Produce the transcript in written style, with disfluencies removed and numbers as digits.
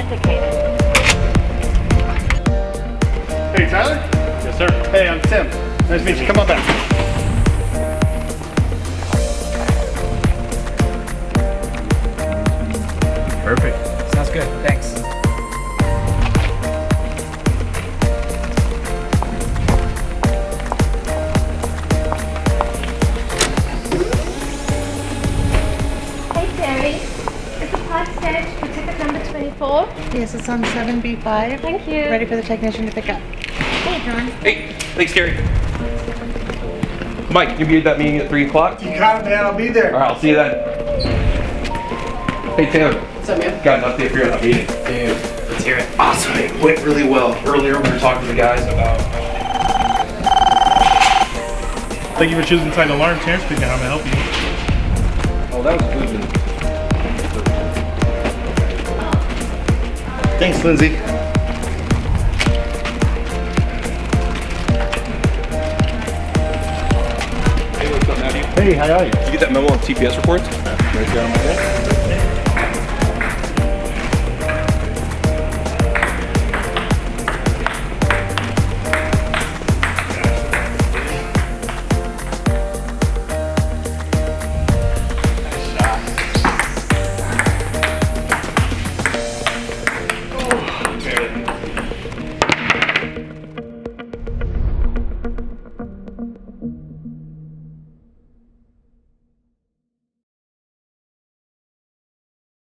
authenticated. Hey, Tyler? Yes, sir. Hey, I'm Tim. Nice to meet you. Come on back. Perfect. Sounds good. Thanks. Hey, Terry. Is the pod stage for ticket number 24? Yes, it's on 7B5. Thank you. Ready for the technician to pick up. Hey, John. Hey, thanks, Gary. Mike, you be at that meeting at 3 o'clock? You got it, man. I'll be there. All right, I'll see you then. Hey, Tim. What's up, man? Got an update for you on that meeting. Dude, let's hear it. Awesome. It went really well. Earlier, we were talking to the guys about... Thank you for choosing Titan Alarm. Terrence speaking. How may I help you? Oh, that was good. Thanks, Lindsay. Hey, what's up, Matthew? Hey, how are you? Did you get that memo on TPS reports? Right there on my desk.